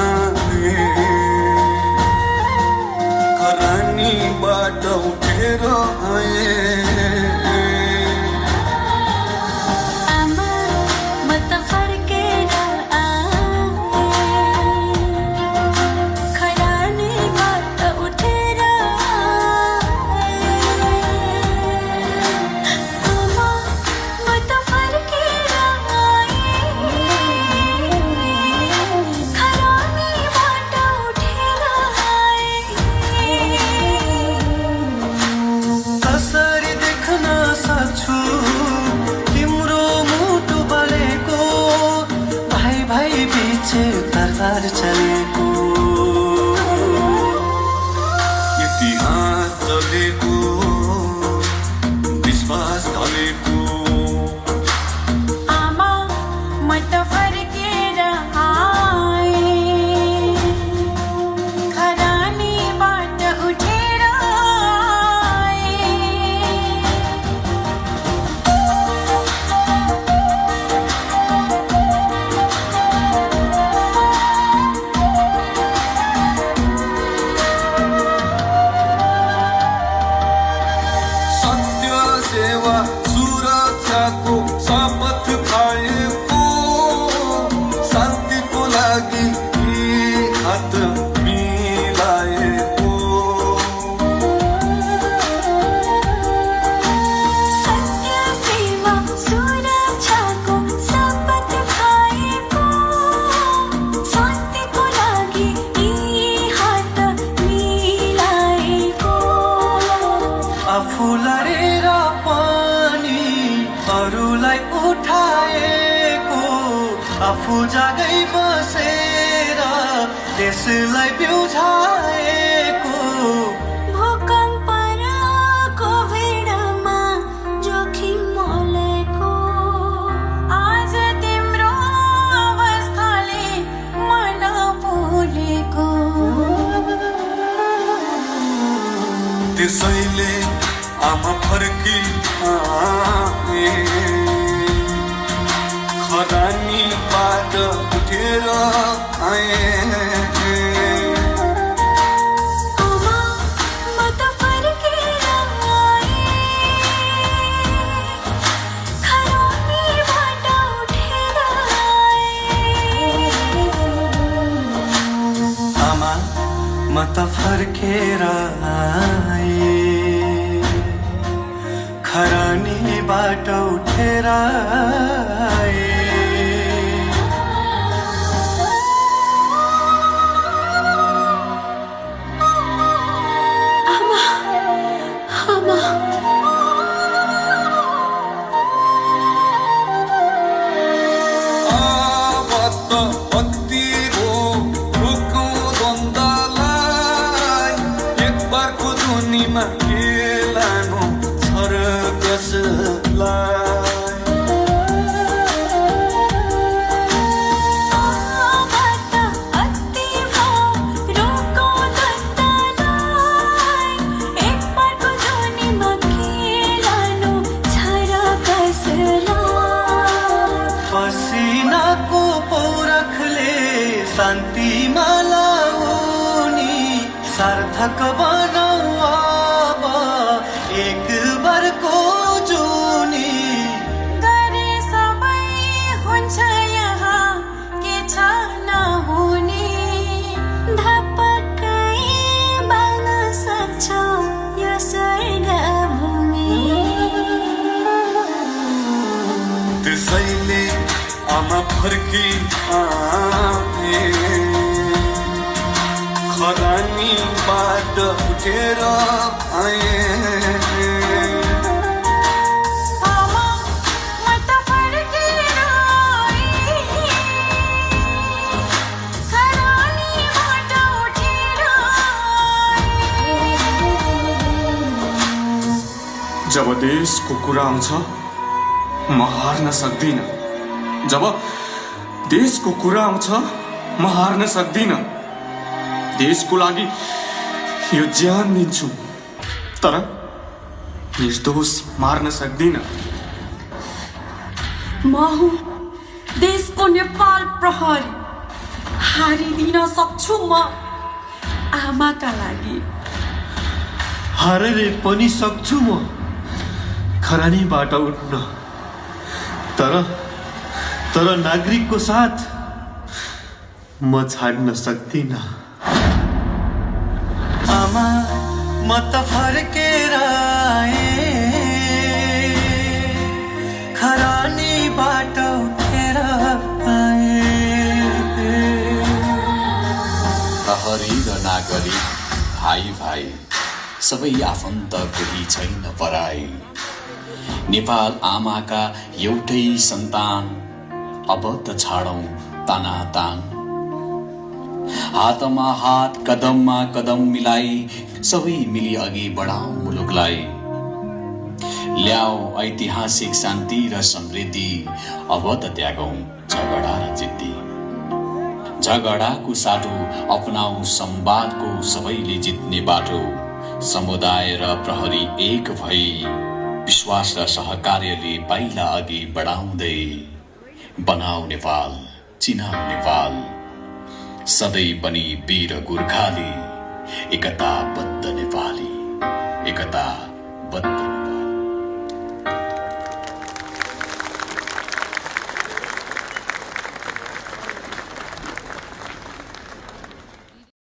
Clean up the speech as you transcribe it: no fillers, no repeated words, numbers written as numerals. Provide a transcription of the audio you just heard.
आए खरानीबाट उठेर आए तरबार चलेको इतिहास चलेको विश्वास ढलेको आमा म त फर्केर आए खरानीबाट उठेर सेवा सुरक्षाको शपथ खाएको शान्तिको लागि हात मिलाएको सत्य सेवा सुरक्षाको शपथ खाएको शान्तिको लागि हात मिलाएको आफूलाई अरूलाई उठाएको आफू जागै बसेर देशलाई बिउझाएको भूकम्प र कोभिडमा जोखिम मोलेको आज तिम्रो अवस्थाले मन भुलेको त्यसैले आमा फर्की आए खरानीबाट उठेर आए आमा म त फर्केर आए खरानीबाट उठेर आए आमा म त फर्केर आए खरानीबाट उठेर आए आमा आमा अब त बत्ती हो रोकौँ द्वन्द्वलाई एक बारको धुनीमा खेलानु पसिनाको पौरखले शान्तिमा लाउनी सार्थक बनाऊ अब एक बारको जुनी गरे सबै हुन्छ यहाँ के छ नहुने धपक्कै बाल्न सक्छ यो स्वर्गभूमि त्यसैले आमा फर्की आए खरानीबाट उठेर आए आमा म त फर्केर आए खरानीबाट उठेर आए जब देशको कुरा आउँछ म हार्न सक्दिन जब देशको कुरा आउँछ म हार्न सक्दिन देशको लागि यो ज्यान दिन्छु तर निर्दोष मार्न सक्दिन म हुँ देशको नेपाल प्रहरी हारिदिन सक्छु म आमाका लागि। हारेर पनि सक्छु म खरानीबाट उठ्न, तर नागरिकको साथ म छाड्न सक्दिन। आमा म त फर्केर आएँ, खरानीबाट उठेर आएँ। प्रहरी र नागरिक भाइ भाइ सबै आफन्त कोही छैन पराई। नेपाल आमाका एउटै सन्तान, अब त छाडौं तानातान। हातमा हात कदममा कदम मिलाई सबै मिली अघि बढाऊ मुलुकलाई। ल्याऊ ऐतिहासिक शान्ति र समृद्धि, अब त त्यागौं झगडा र जिद्दी। झगडाको साटो अपनाऊ संवादको सबैले जित्ने बाटो। समुदाय र प्रहरी एक भई विश्वास र सहकार्यले पाइला अघि बढाउँदै बनाऊ नेपाल, चिनाऊ नेपाल। सधैँ पनि वीर गोर्खाली, एकताबद्ध नेपाली, एकताबद्ध।